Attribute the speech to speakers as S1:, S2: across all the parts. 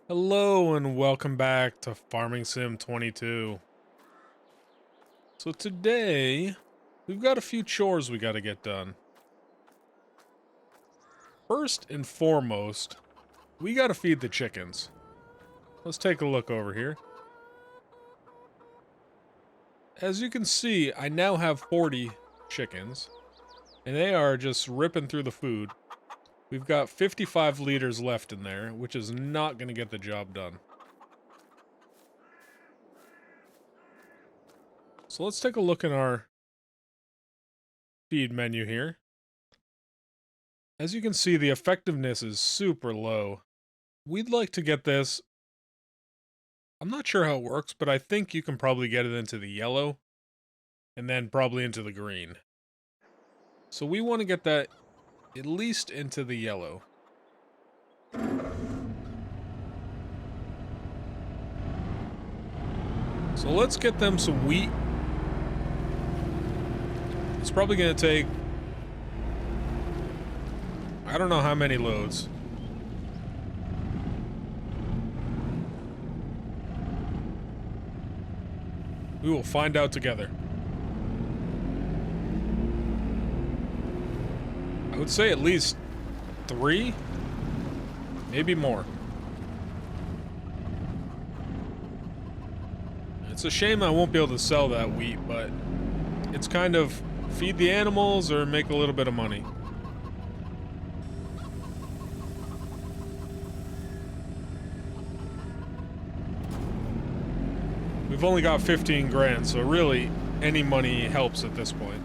S1: Hello and welcome back to Farming Sim 22. So today, we've got a few chores we gotta get done. First and foremost, we gotta feed the chickens. Let's take a look over here. As you can see, I now have 40 chickens, and they are just ripping through the food. We've got 55 liters left in there, which is not gonna get the job done. So let's take a look in our feed menu here. As you can see, the effectiveness is super low. We'd like to get this. I'm not sure how it works, but I think you can probably get it into the yellow and then probably into the green. So we want to get that at least into the yellow. So let's get them some wheat. It's probably going to take, I don't know how many loads. We will find out together. I would say at least 3, maybe more. It's a shame I won't be able to sell that wheat, but it's kind of feed the animals or make a little bit of money. We've only got 15 grand, so really any money helps at this point.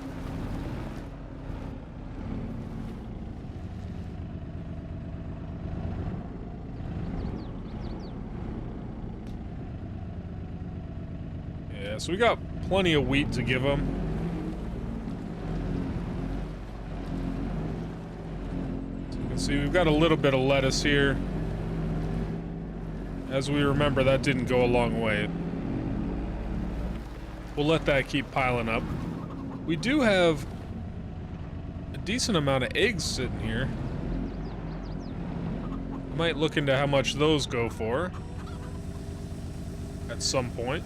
S1: Yeah, so we got plenty of wheat to give them. So you can see we've got a little bit of lettuce here. As we remember, that didn't go a long way. We'll let that keep piling up. We do have a decent amount of eggs sitting here. Might look into how much those go for at some point.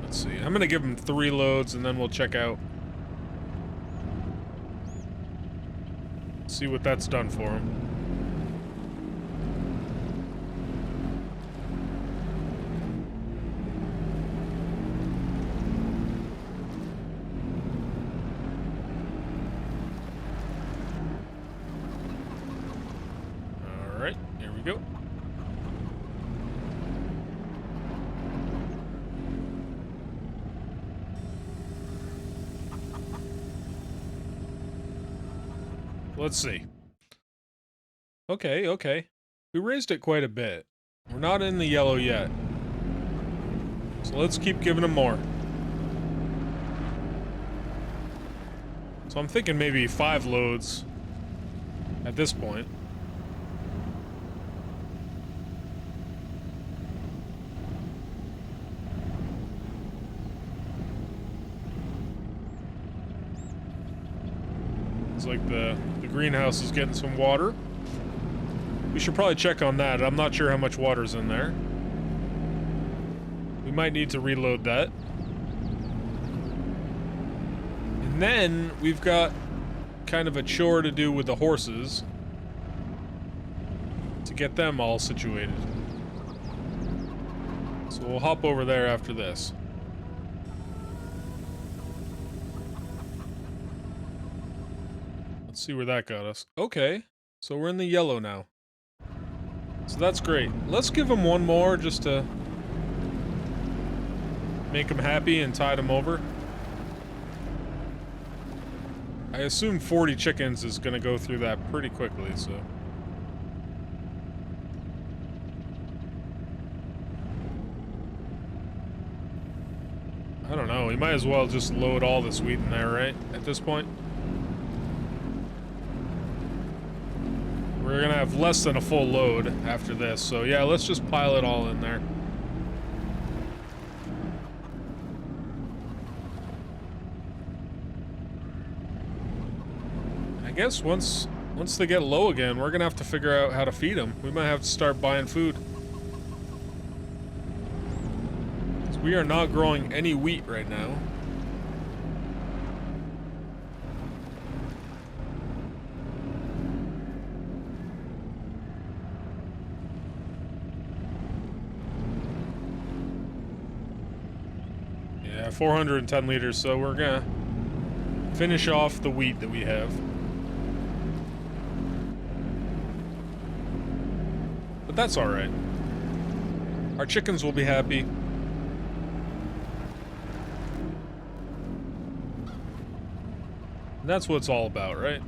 S1: Let's see. I'm gonna give them 3 loads and then we'll check out. See what that's done for him. All right, here we go. Let's see. Okay. We raised it quite a bit. We're not in the yellow yet. So let's keep giving them more. So I'm thinking maybe 5 loads at this point. It's like the greenhouse is getting some water. We should probably check on that. I'm not sure how much water's in there. We might need to reload that. And then we've got kind of a chore to do with the horses to get them all situated. So we'll hop over there after this. Let's see where that got us. Okay, so we're in the yellow now. So that's great. Let's give them one more just to make them happy and tide them over. I assume 40 chickens is going to go through that pretty quickly, so. I don't know. We might as well just load all this wheat in there, right? At this point. We're gonna have less than a full load after this, so yeah, let's just pile it all in there. guess once they get low again, we're gonna have to figure out how to feed them. We might have to start buying food. 'Cause we are not growing any wheat right now. Yeah, 410 liters, so we're gonna finish off the wheat that we have. But that's alright. Our chickens will be happy. And that's what it's all about, right?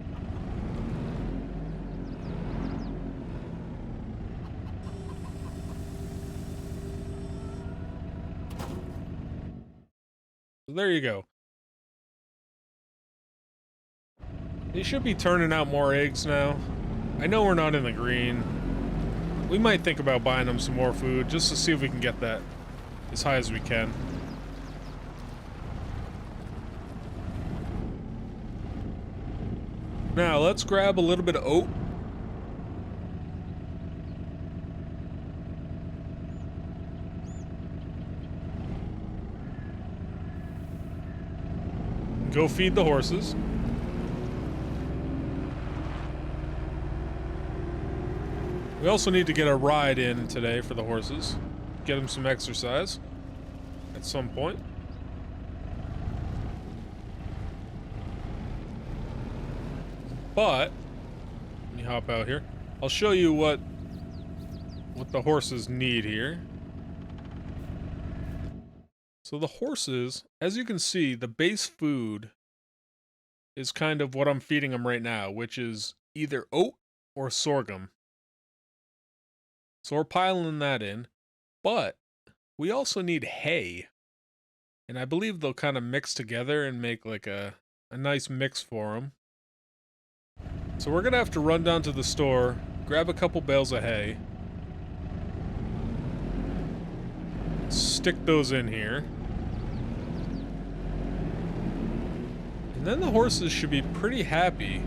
S1: So there you go. They should be turning out more eggs now. I know we're not in the green. We might think about buying them some more food, just to see if we can get that as high as we can. Now, let's grab a little bit of oat. Go feed the horses. We also need to get a ride in today for the horses. Get them some exercise at some point. But let me hop out here. I'll show you what the horses need here. So the horses, as you can see, the base food is kind of what I'm feeding them right now, which is either oat or sorghum. So we're piling that in, but we also need hay. And I believe they'll kind of mix together and make like a nice mix for them. So we're going to have to run down to the store, grab a couple bales of hay, stick those in here. And then the horses should be pretty happy.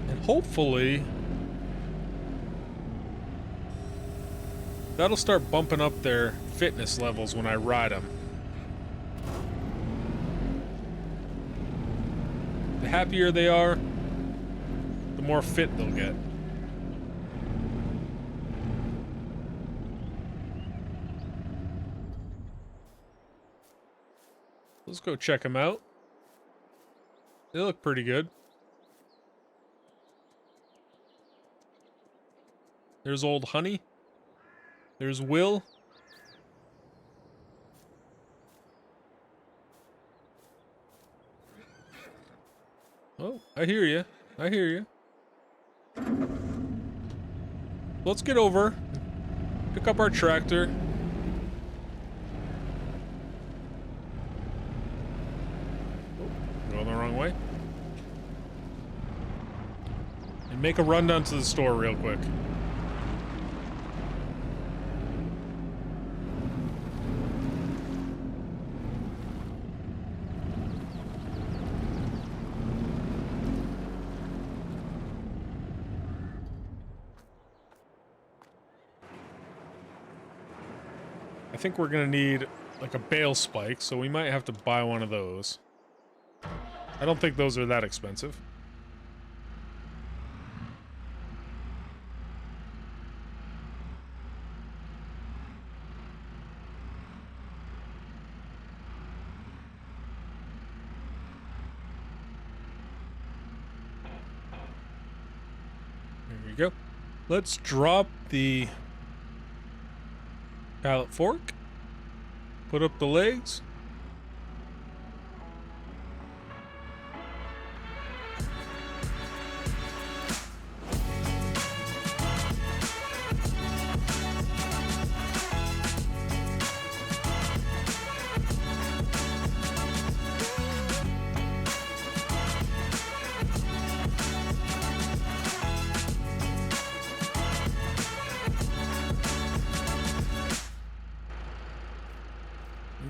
S1: And hopefully that'll start bumping up their fitness levels when I ride them. The happier they are, the more fit they'll get. Let's go check them out. They look pretty good. There's old Honey. There's Will. Oh, I hear you. I hear you. Let's get over. Pick up our tractor. Oh, going the wrong way. And make a run down to the store real quick. I think we're gonna need like a bale spike, so we might have to buy one of those. I don't think those are that expensive. There we go. Let's drop the pallet fork. Put up the legs.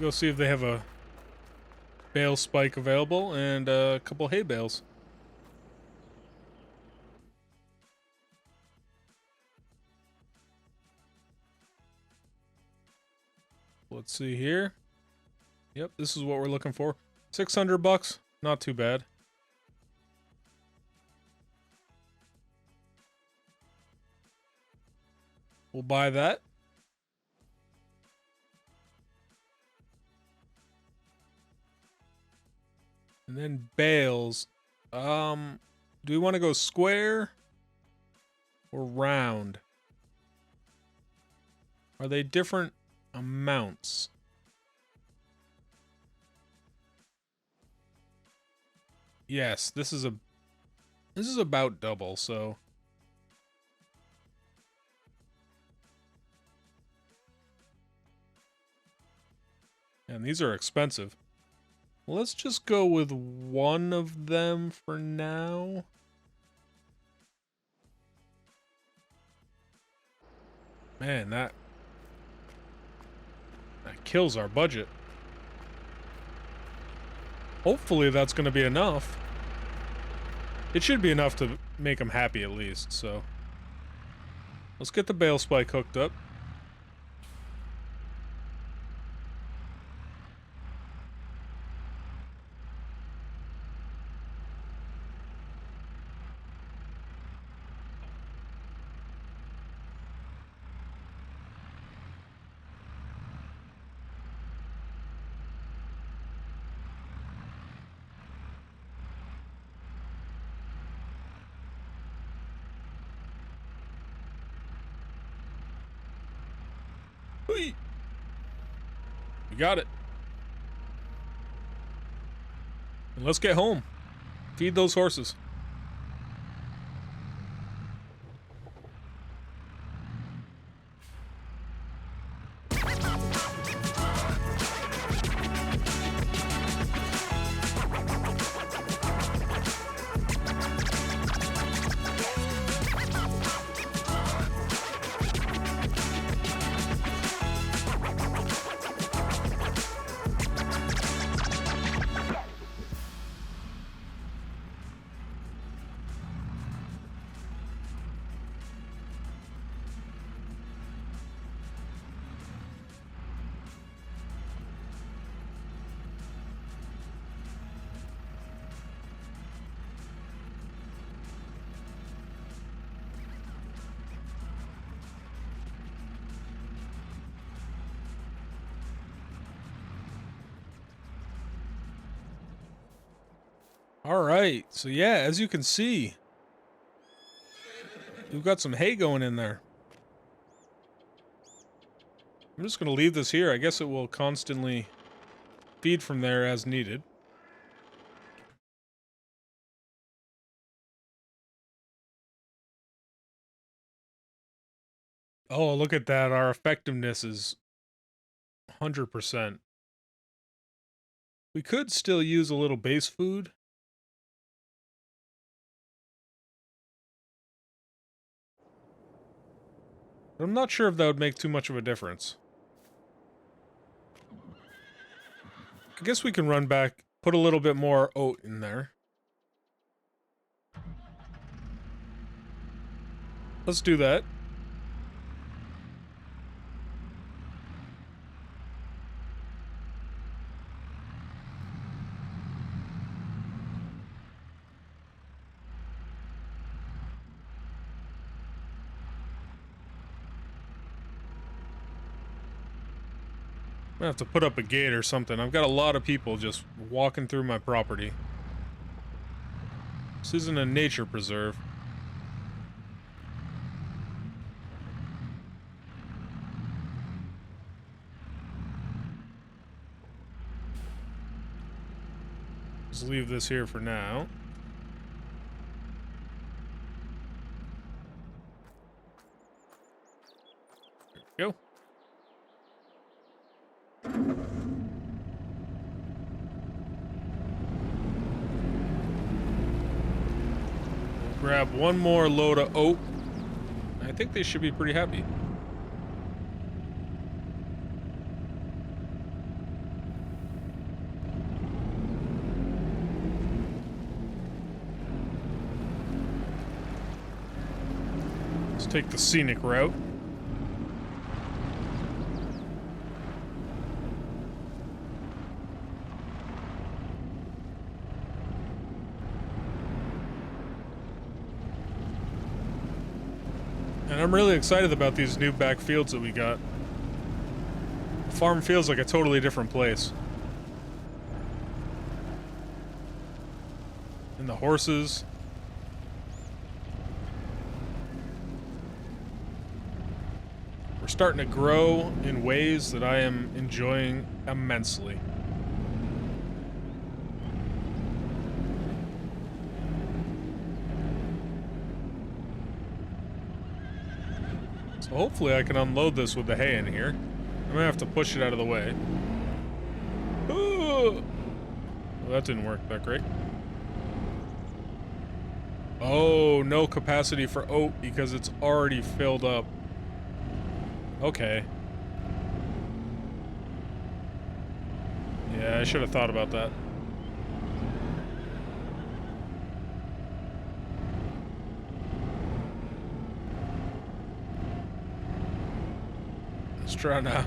S1: Go see if they have a bale spike available and a couple hay bales. Let's see here. Yep, this is what we're looking for. 600 bucks. Not too bad. We'll buy that. And then bales. Do we want to go square or round? Are they different amounts? Yes, this is about double, so and these are expensive. Let's just go with one of them for now. Man, that kills our budget. Hopefully that's going to be enough. It should be enough to make them happy at least, so. Let's get the bale spike hooked up. We got it. And let's get home. Feed those horses. Alright, so yeah, as you can see, we've got some hay going in there. I'm just going to leave this here. I guess it will constantly feed from there as needed. Oh, look at that. Our effectiveness is 100%. We could still use a little base food. But I'm not sure if that would make too much of a difference. I guess we can run back, put a little bit more oat in there. Let's do that. I'm gonna have to put up a gate or something. I've got a lot of people just walking through my property. This isn't a nature preserve. Just leave this here for now. There we go. Grab one more load of oat. I think they should be pretty happy. Let's take the scenic route. I'm really excited about these new back fields that we got. The farm feels like a totally different place. And the horses. We're starting to grow in ways that I am enjoying immensely. So hopefully I can unload this with the hay in here. I'm gonna have to push it out of the way. Well, that didn't work that great. Oh, no capacity for oat because it's already filled up. Okay. Yeah, I should have thought about that. Let's try now.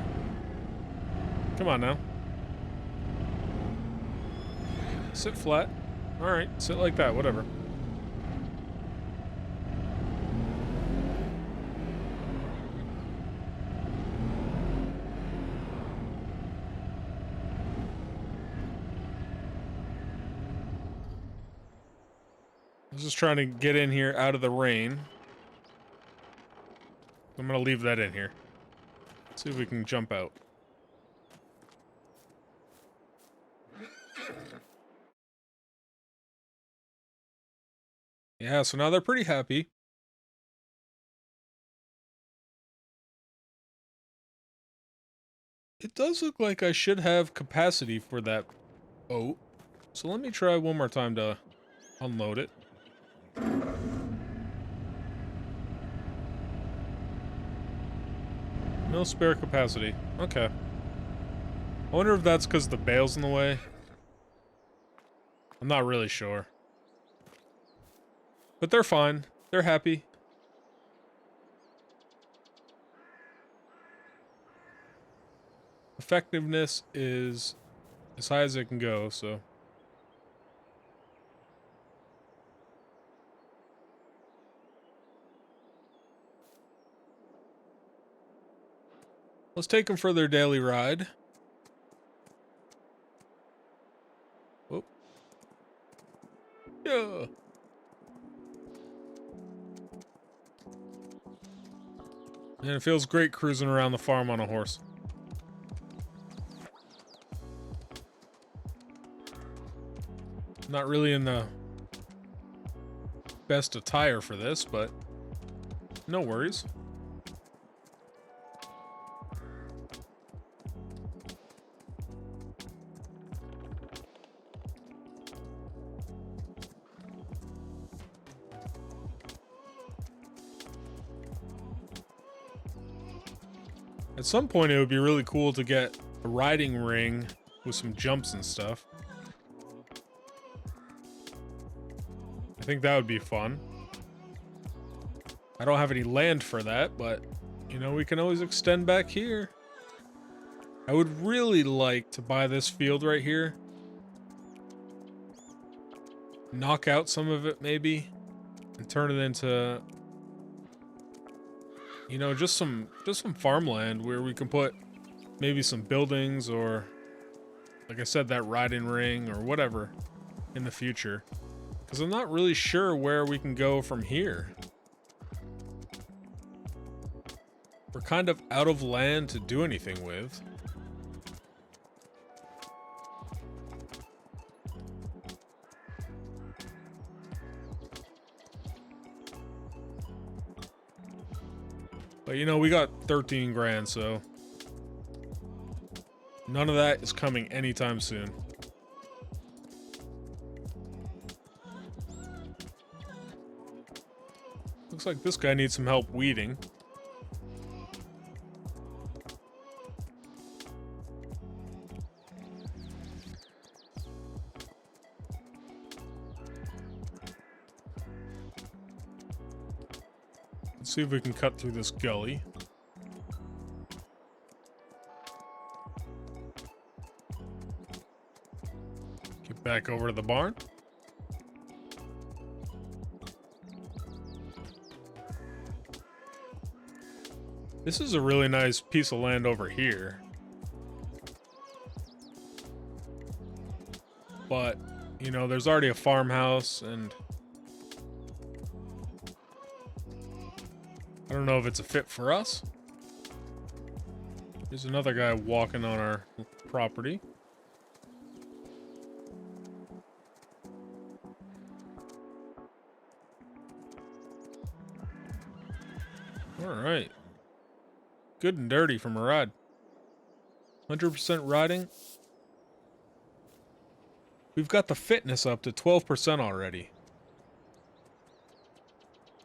S1: Come on now. Sit flat. Alright, sit like that, whatever. I was just trying to get in here out of the rain. I'm gonna leave that in here. See if we can jump out. Yeah, so now they're pretty happy. It does look like I should have capacity for that oat. So let me try one more time to unload it. No spare capacity. Okay. I wonder if that's because the bale's in the way. I'm not really sure. But they're fine. They're happy. Effectiveness is as high as it can go, so... Let's take them for their daily ride. Oh. Yeah. And it feels great cruising around the farm on a horse. Not really in the best attire for this, but no worries. At some point, it would be really cool to get a riding ring with some jumps and stuff. I think that would be fun. I don't have any land for that, but, you know, we can always extend back here. I would really like to buy this field right here. Knock out some of it, maybe, and turn it into... You know, just some farmland where we can put maybe some buildings or, like I said, that riding ring or whatever in the future. Because I'm not really sure where we can go from here. We're kind of out of land to do anything with. But, you know, we got 13 grand, so none of that is coming anytime soon. Looks like this guy needs some help weeding. Let's see if we can cut through this gully. Get back over to the barn. This is a really nice piece of land over here. But, you know, there's already a farmhouse, and I don't know if it's a fit for us. There's another guy walking on our property. Alright. Good and dirty from a ride. 100% riding. We've got the fitness up to 12% already.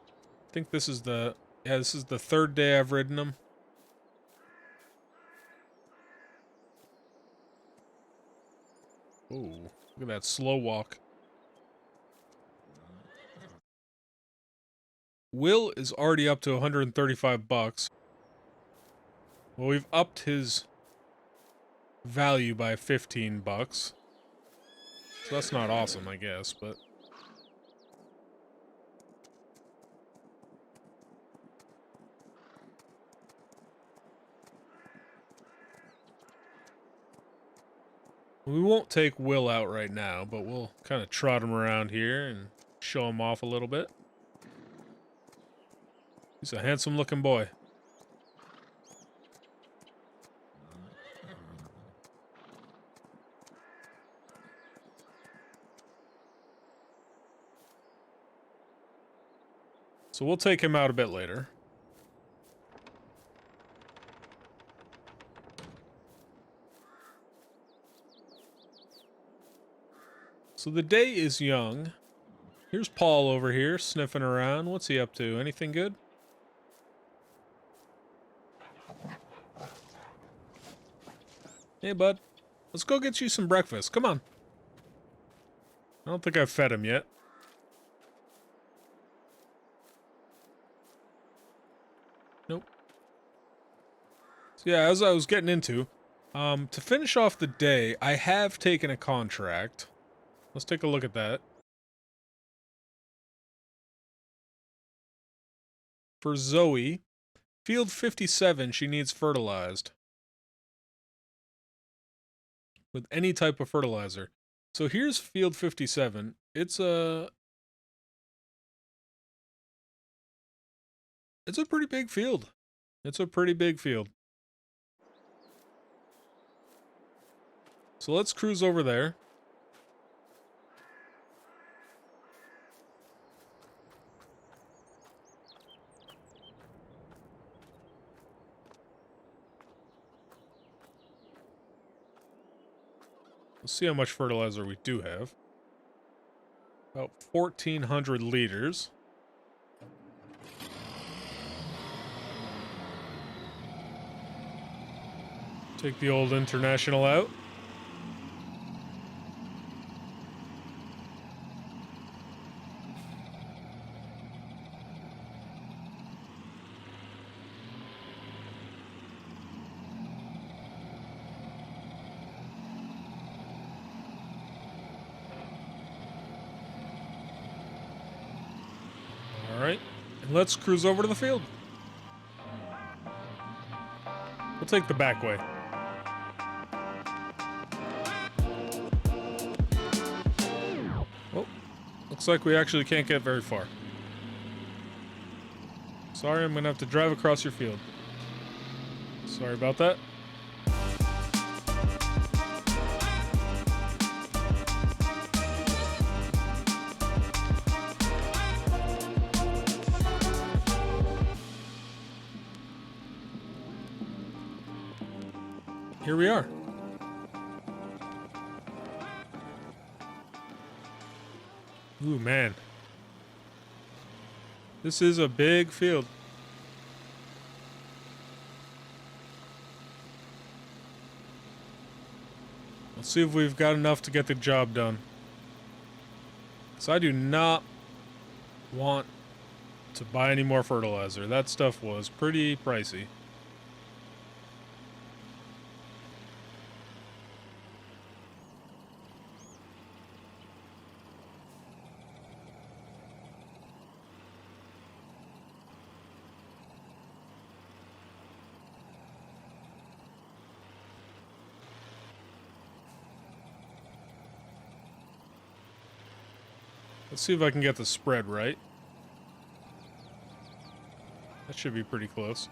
S1: I think this is the... Yeah, this is the third day I've ridden them. Oh, look at that slow walk. Will is already up to 135 bucks. Well, we've upped his value by 15 bucks. So that's not awesome, I guess, but... We won't take Will out right now, but we'll kind of trot him around here and show him off a little bit. He's a handsome-looking boy. So we'll take him out a bit later. So the day is young. Here's Paul over here, sniffing around. What's he up to? Anything good? Hey, bud. Let's go get you some breakfast. Come on. I don't think I've fed him yet. Nope. So yeah, as I was getting into, to finish off the day, I have taken a contract. Let's take a look at that. For Zoe, field 57, she needs fertilized. With any type of fertilizer. So here's field 57. It's a pretty big field. It's a pretty big field. So let's cruise over there. Let's see how much fertilizer we do have. About 1,400 liters. Take the old International out. Alright, and let's cruise over to the field. We'll take the back way. Oh, looks like we actually can't get very far. Sorry, I'm gonna have to drive across your field. Sorry about that. Here we are. Ooh, man. This is a big field. Let's see if we've got enough to get the job done. So I do not want to buy any more fertilizer. That stuff was pretty pricey. Let's see if I can get the spread right. That should be pretty close.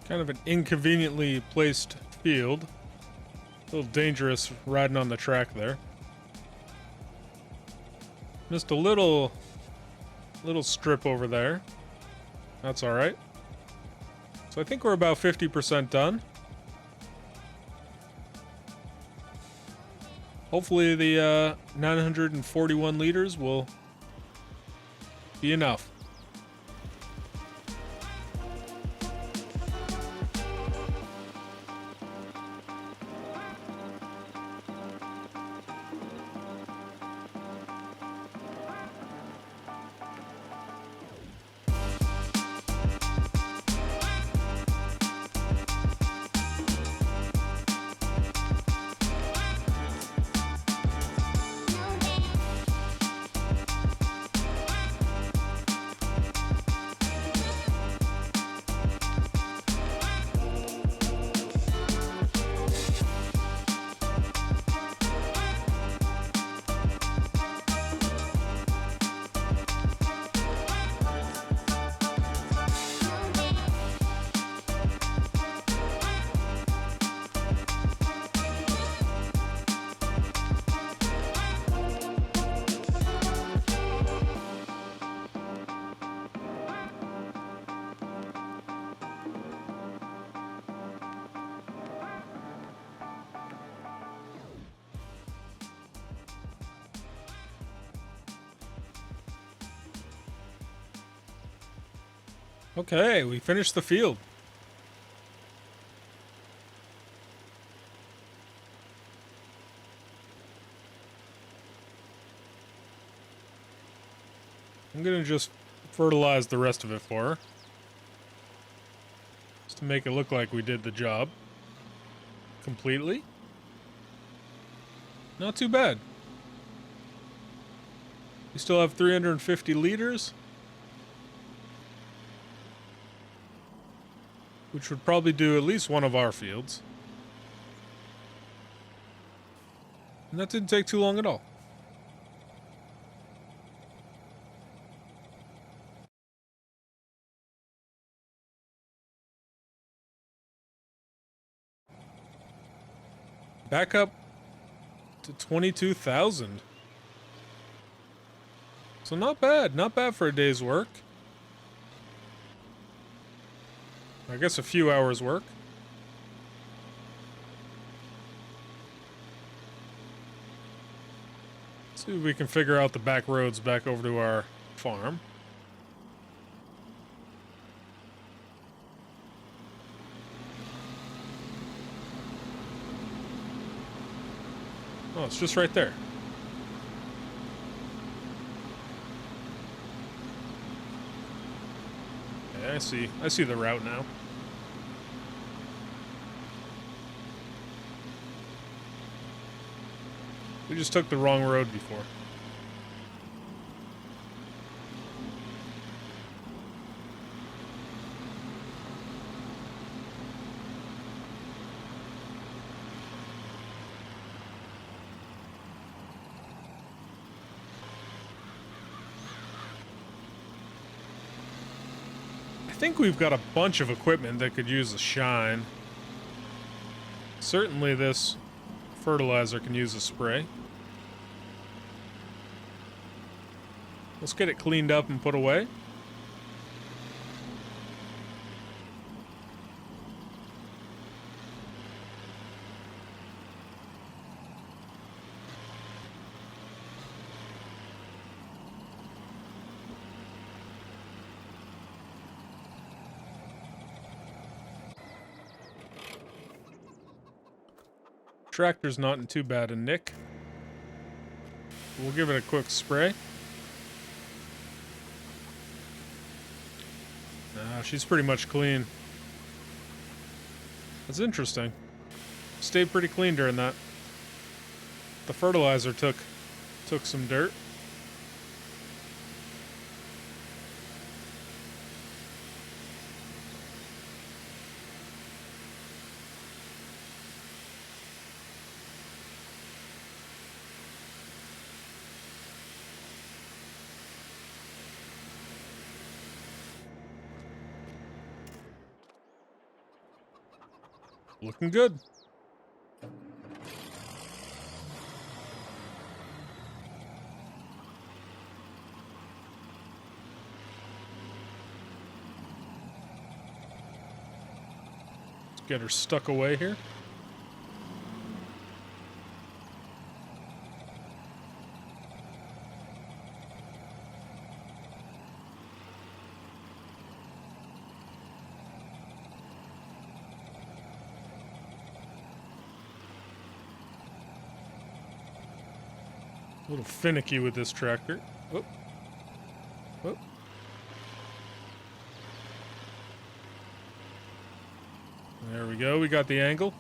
S1: Kind of an inconveniently placed field. A little dangerous riding on the track there. Missed a little strip over there. That's all right. So I think we're about 50% done. Hopefully the 941 liters will be enough. Okay, we finished the field. I'm gonna just fertilize the rest of it for her. Just to make it look like we did the job completely. Not too bad. We still have 350 liters. Which would probably do at least one of our fields. And that didn't take too long at all. Back up to 22,000. So not bad for a day's work. I guess a few hours work. Let's see if we can figure out the back roads back over to our farm. Oh, it's just right there. Okay, I see the route now. We just took the wrong road before. think we've got a bunch of equipment that could use a shine. Certainly this fertilizer can use a spray. Let's get it cleaned up and put away. Tractor's not in too bad a nick. We'll give it a quick spray. She's pretty much clean. That's interesting. Stayed pretty clean during that. The fertilizer took some dirt. Looking good. Let's get her stuck away here. A little finicky with this tractor. Whoop. Whoop. There we go. We got the angle.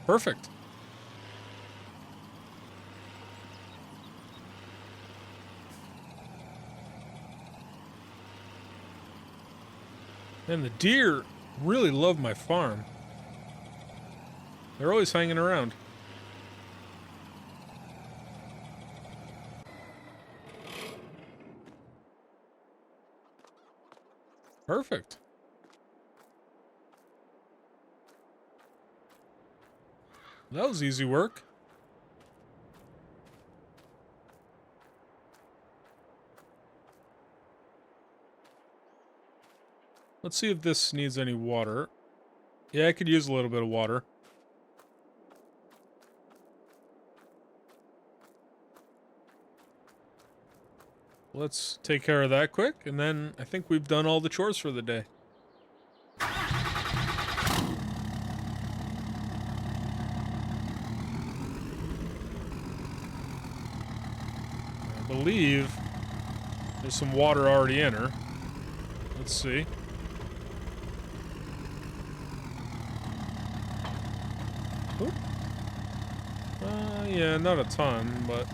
S1: Perfect. And the deer really love my farm. They're always hanging around. Perfect. That was easy work. Let's see if this needs any water. Yeah, I could use a little bit of water. Let's take care of that quick, and then I think we've done all the chores for the day. I believe there's some water already in her. Let's see. Oop. Yeah, not a ton, but...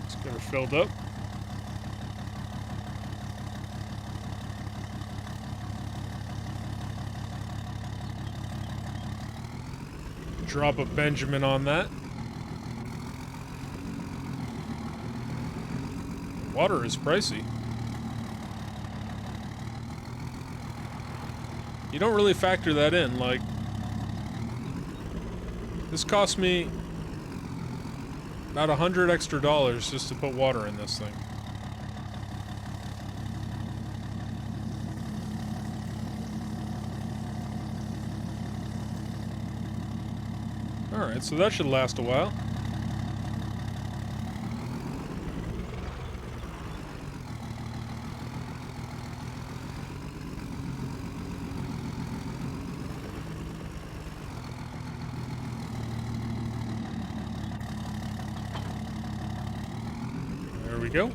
S1: let's get her filled up. Drop a Benjamin on that. Water is pricey. You don't really factor that in, like... this cost me about $100 extra just to put water in this thing. Alright, so that should last a while. There we go.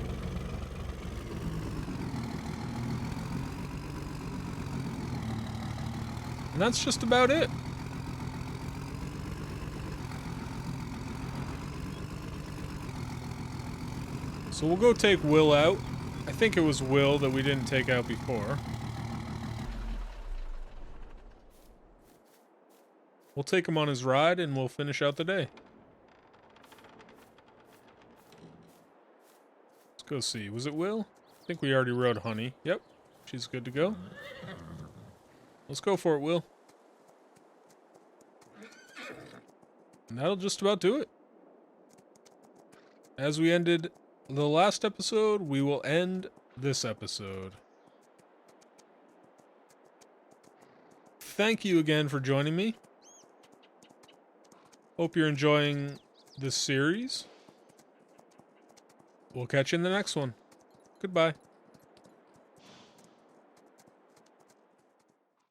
S1: And that's just about it. So we'll go take Will out. I think it was Will that we didn't take out before. We'll take him on his ride and we'll finish out the day. Let's go see. Was it Will? I think we already rode Honey. Yep. She's good to go. Let's go for it, Will. And that'll just about do it. As we ended the last episode, we will end this episode. Thank you again for joining me. Hope you're enjoying this series. We'll catch you in the next one. Goodbye.